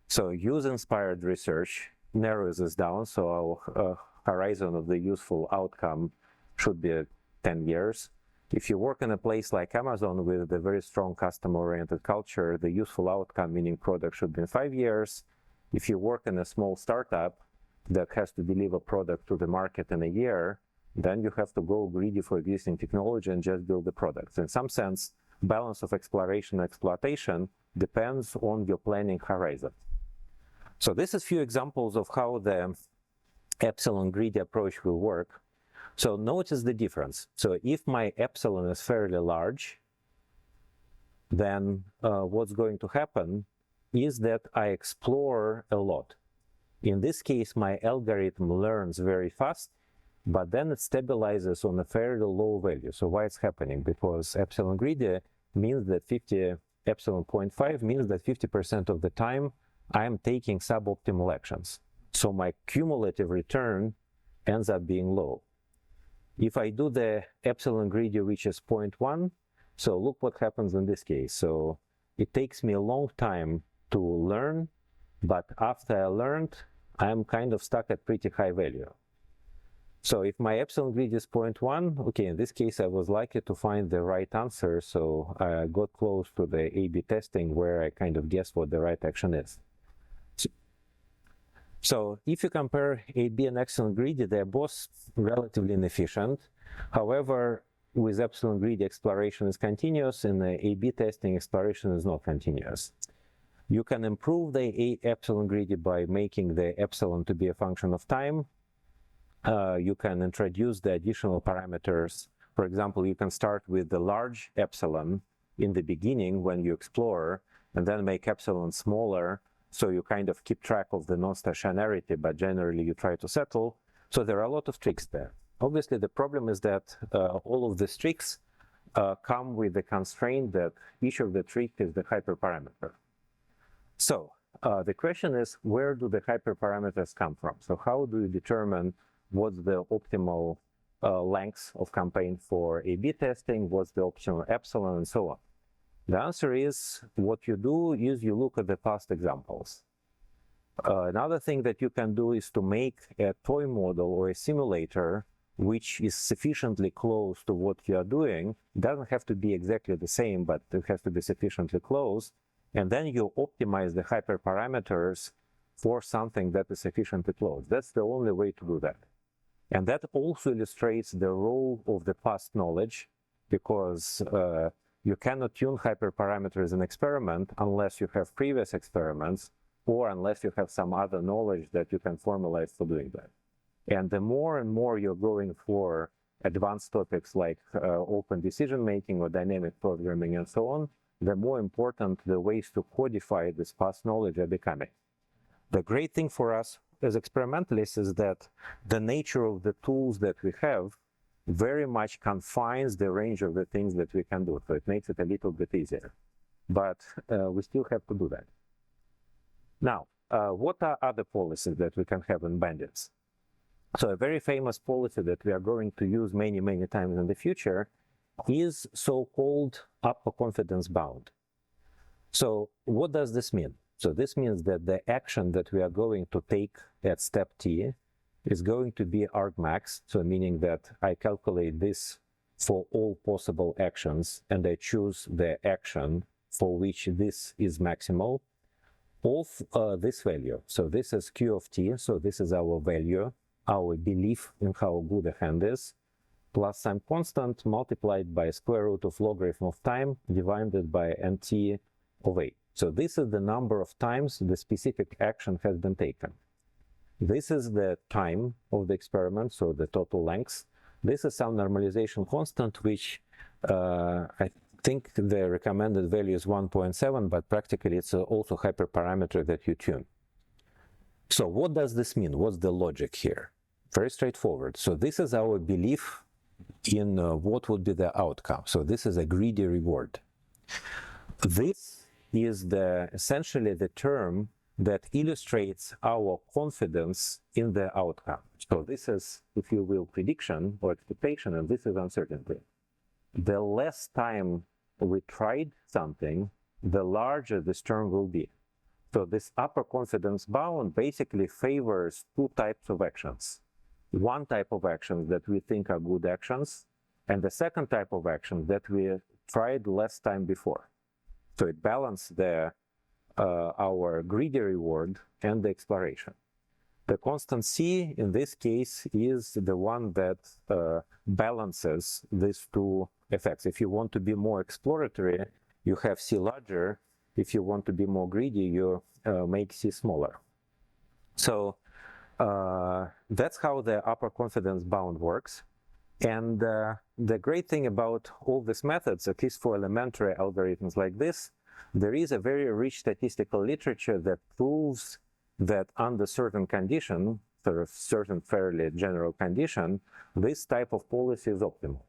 So use-inspired research narrows this down, so our horizon of the useful outcome should be 10 years. If you work in a place like Amazon with a very strong customer-oriented culture, the useful outcome, meaning product, should be in 5 years. If you work in a small startup that has to deliver product to the market in a year, then you have to go greedy for existing technology and just build the product. So in some sense, balance of exploration and exploitation depends on your planning horizon. So this is a few examples of how the epsilon greedy approach will work. So notice the difference. So if my epsilon is fairly large, then what's going to happen is that I explore a lot. In this case, my algorithm learns very fast, but then it stabilizes on a fairly low value. So why it's happening? Because epsilon greedy means that epsilon 0.5 means that 50% of the time I'm taking suboptimal actions. So my cumulative return ends up being low. If I do the epsilon greedy, which is 0.1, so look what happens in this case. So it takes me a long time to learn, but after I learned, I'm kind of stuck at pretty high value. So if my epsilon greedy is 0.1, okay, in this case, I was lucky to find the right answer. So I got close to the A/B testing where I kind of guessed what the right action is. So if you compare A/B and epsilon greedy, they're both relatively inefficient. However, with epsilon greedy, exploration is continuous. In the A/B testing, exploration is not continuous. You can improve the epsilon greedy by making the epsilon to be a function of time. You can introduce the additional parameters. For example, you can start with the large epsilon in the beginning when you explore, and then make epsilon smaller, so you kind of keep track of the non-stationarity, but generally you try to settle. So there are a lot of tricks there. Obviously, the problem is that all of these tricks come with the constraint that each of the tricks is the hyperparameter. So the question is, where do the hyperparameters come from? So how do you determine what's the optimal length of campaign for A/B testing, what's the optimal epsilon, and so on? The answer is, what you do is you look at the past examples. Another thing that you can do is to make a toy model or a simulator which is sufficiently close to what you are doing. It doesn't have to be exactly the same, but it has to be sufficiently close. And then you optimize the hyperparameters for something that is sufficiently close. That's the only way to do that. And that also illustrates the role of the past knowledge, because you cannot tune hyperparameters in experiment unless you have previous experiments, or unless you have some other knowledge that you can formalize for doing that. And the more and more you're going for advanced topics like open decision making or dynamic programming and so on, the more important the ways to codify this past knowledge are becoming. The great thing for us as experimentalists is that the nature of the tools that we have very much confines the range of the things that we can do. So it makes it a little bit easier. But we still have to do that. Now, what are other policies that we can have in bandits? So a very famous policy that we are going to use many, many times in the future is so-called upper confidence bound. So what does this mean? So this means that the action that we are going to take at step T is going to be argmax, so meaning that I calculate this for all possible actions and I choose the action for which this is maximal of this value. So this is Q of T, so this is our value, our belief in how good a hand is, plus some constant multiplied by square root of logarithm of time divided by nt of a. So this is the number of times the specific action has been taken. This is the time of the experiment, so the total length. This is some normalization constant, which I think the recommended value is 1.7, but practically it's also hyperparameter that you tune. So what does this mean? What's the logic here? Very straightforward. So this is our belief in what would be the outcome. So this is a greedy reward. This is essentially the term that illustrates our confidence in the outcome. So this is, if you will, prediction or expectation, and this is uncertainty. The less time we tried something, the larger this term will be. So this upper confidence bound basically favors two types of actions. One type of actions that we think are good actions, and the second type of actions that we tried less time before. So it balances our greedy reward and the exploration. The constant C in this case is the one that balances these two effects. If you want to be more exploratory, you have C larger. If you want to be more greedy, you make C smaller. So that's how the upper confidence bound works. And the great thing about all these methods, at least for elementary algorithms like this, there is a very rich statistical literature that proves that under certain condition, sort of certain fairly general condition, this type of policy is optimal.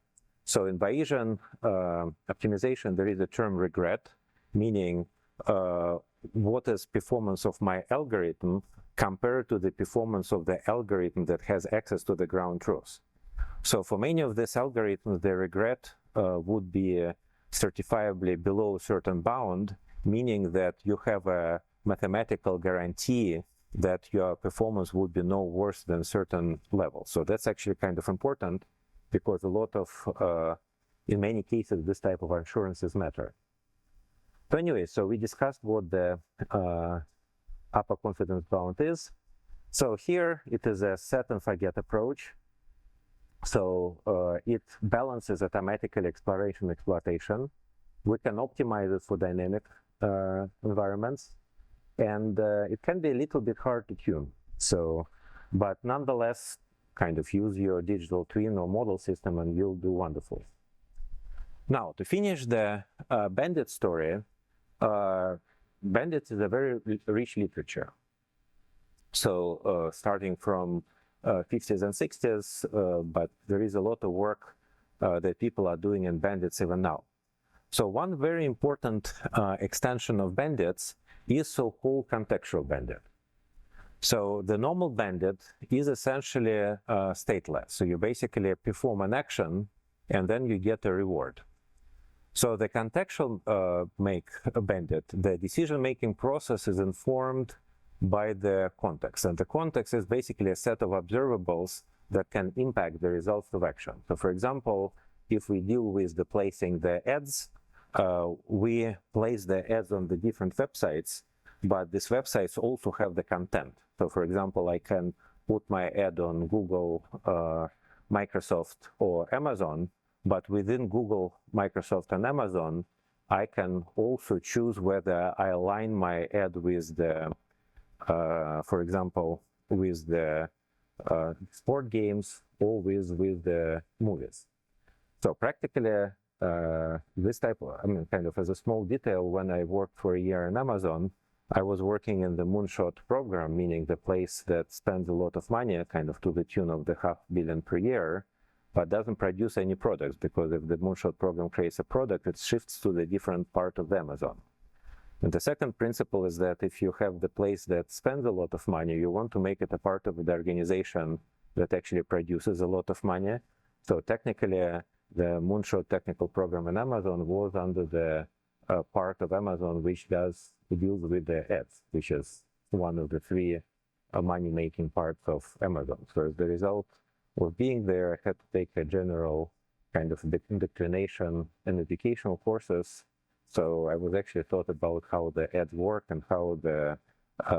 So in Bayesian optimization, there is a term regret, meaning what is performance of my algorithm compared to the performance of the algorithm that has access to the ground truth. So for many of these algorithms, the regret would be certifiably below a certain bound, meaning that you have a mathematical guarantee that your performance would be no worse than a certain level. So that's actually kind of important, because a lot of, in many cases, this type of assurances matter. So anyway, so we discussed what the upper confidence bound is. So here it is a set and forget approach. So it balances automatically exploration exploitation. We can optimize it for dynamic environments, and it can be a little bit hard to tune. So, but nonetheless, kind of use your digital twin or model system and you'll do wonderful. Now, to finish the bandit story, bandits is a very rich literature. So starting from 50s and 60s, but there is a lot of work that people are doing in bandits even now. So one very important extension of bandits is so-called contextual bandit. So the normal bandit is essentially stateless. So you basically perform an action and then you get a reward. So the contextual bandit, the decision-making process is informed by the context. And the context is basically a set of observables that can impact the results of action. So for example, if we deal with the placing the ads, we place the ads on the different websites, but these websites also have the content. So for example, I can put my ad on Google, Microsoft, or Amazon, but within Google, Microsoft, and Amazon, I can also choose whether I align my ad with the, for example, with the sport games or with the movies. So practically, this type of, kind of as a small detail, when I worked for a year in Amazon, I was working in the moonshot program, meaning the place that spends a lot of money, kind of to the tune of the $500 million per year, but doesn't produce any products, because if the moonshot program creates a product, it shifts to the different part of the Amazon. And the second principle is that if you have the place that spends a lot of money, you want to make it a part of the organization that actually produces a lot of money. So technically, the moonshot technical program in Amazon was under the part of Amazon which deals with the ads, which is one of the three money-making parts of Amazon. So as the result of being there, I had to take a general kind of indoctrination and educational courses. So I was actually taught about how the ads work and how the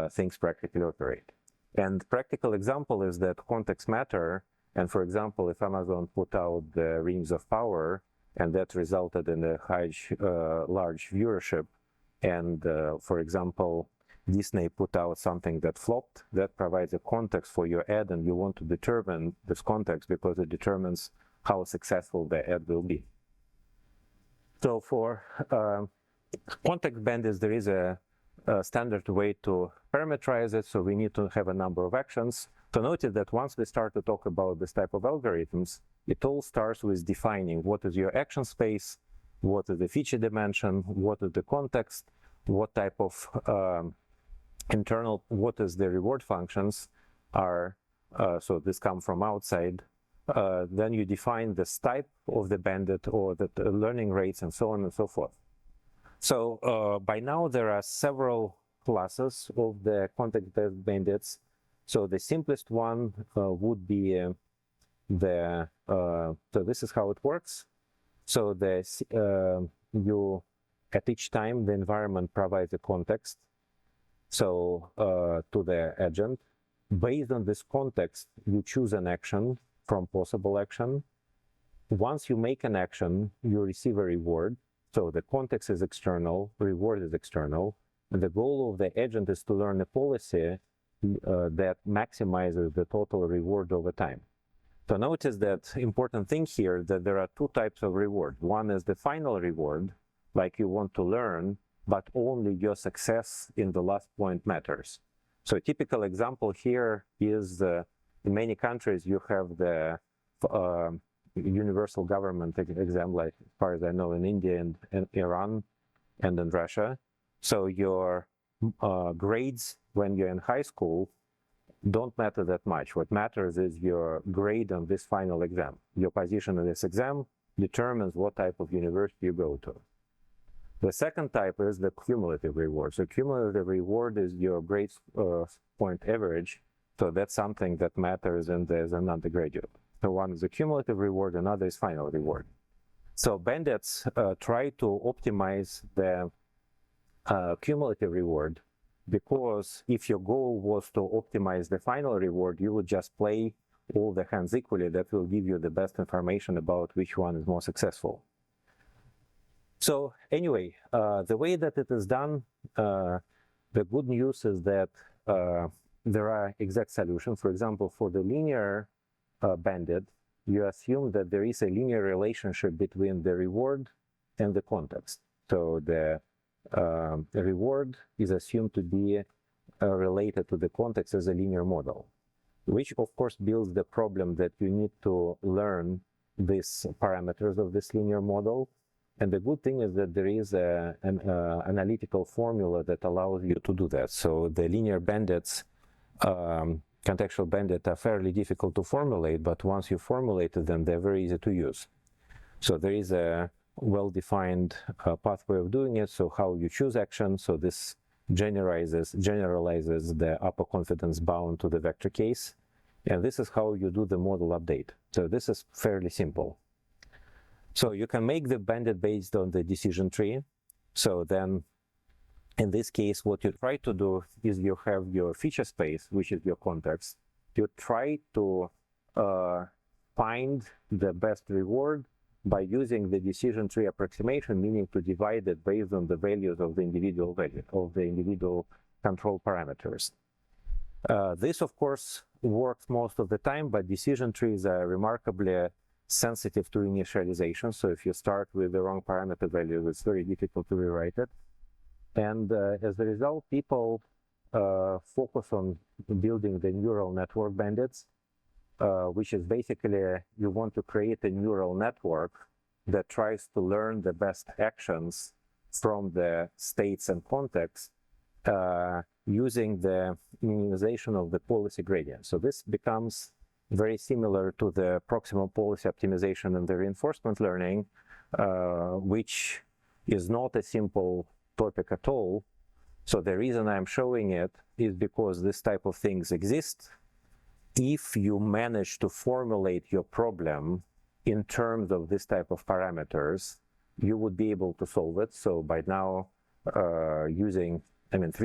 things practically operate. And practical example is that context matter. And for example, if Amazon put out the Rings of Power, and that resulted in a large viewership, and for example, Disney put out something that flopped, that provides a context for your ad, and you want to determine this context because it determines how successful the ad will be. So for context bandits, there is a standard way to parameterize it, so we need to have a number of actions. So notice that once we start to talk about this type of algorithms, it all starts with defining what is your action space, what is the feature dimension, what is the context, what type of what is the reward functions are, so this come from outside. Then you define this type of the bandit or the learning rates and so on and so forth. So by now there are several classes of the context-based bandits. So the simplest one would be so this is how it works. So at each time the environment provides a context, so to the agent. Based on this context, you choose an action from possible action. Once you make an action, you receive a reward. So the context is external, reward is external. And the goal of the agent is to learn a policy that maximizes the total reward over time. So notice that important thing here, that there are two types of reward. One is the final reward, like you want to learn, but only your success in the last point matters. So a typical example here is in many countries you have the universal government exam, like as far as I know in India and Iran and in Russia. So your grades when you're in high school don't matter that much. What matters is your grade on this final exam. Your position in this exam determines what type of university you go to. The second type is the cumulative reward. So cumulative reward is your grade point average. So that's something that matters and there's an undergraduate. So one is the cumulative reward, another is final reward. So bandits try to optimize the cumulative reward, because if your goal was to optimize the final reward, you would just play all the hands equally. That will give you the best information about which one is more successful. So anyway, the way that it is done, the good news is that there are exact solutions. For example, for the linear bandit, you assume that there is a linear relationship between the reward and the context. So the reward is assumed to be related to the context as a linear model, which of course builds the problem that you need to learn these parameters of this linear model. And the good thing is that there is an analytical formula that allows you to do that. So the linear bandits, contextual bandits are fairly difficult to formulate, but once you formulated them, they're very easy to use. So there is a well-defined pathway of doing it. So how you choose action. So this generalizes the upper confidence bound to the vector case. And this is how you do the model update. So this is fairly simple. So you can make the bandit based on the decision tree. So then in this case, what you try to do is you have your feature space, which is your context. You try to find the best reward by using the decision tree approximation, meaning to divide it based on the values of the individual control parameters. This, of course, works most of the time, but decision trees are remarkably sensitive to initialization. So if you start with the wrong parameter value, it's very difficult to rewrite it. And as a result, people focus on building the neural network bandits, which is basically you want to create a neural network that tries to learn the best actions from the states and contexts using the minimization of the policy gradient. So this becomes very similar to the proximal policy optimization and the reinforcement learning, which is not a simple topic at all. So the reason I'm showing it is because this type of things exist. If you manage to formulate your problem in terms of this type of parameters, you would be able to solve it. So by now, 3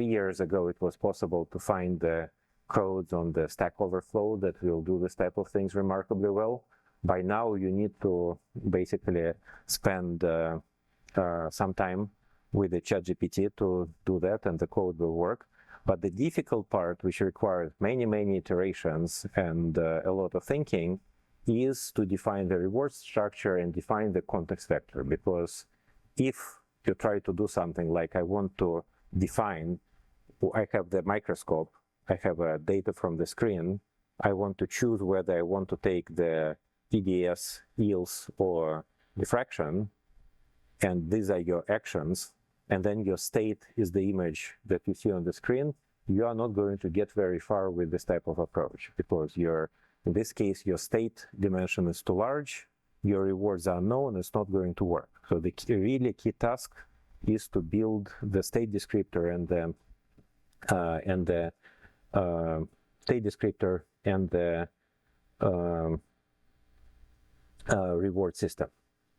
years ago, it was possible to find the codes on the Stack Overflow that will do this type of things remarkably well. By now, you need to basically spend some time with the ChatGPT to do that, and the code will work. But the difficult part, which requires many iterations and a lot of thinking, is to define the reward structure and define the context vector. Because if you try to do something like I want to define, I have the microscope, I have data from the screen, I want to choose whether I want to take the EDS, yields, or diffraction, and these are your actions, and then your state is the image that you see on the screen, you are not going to get very far with this type of approach, because in this case, your state dimension is too large, your rewards are unknown, it's not going to work. So the really key task is to build the state descriptor and the state descriptor and the reward system.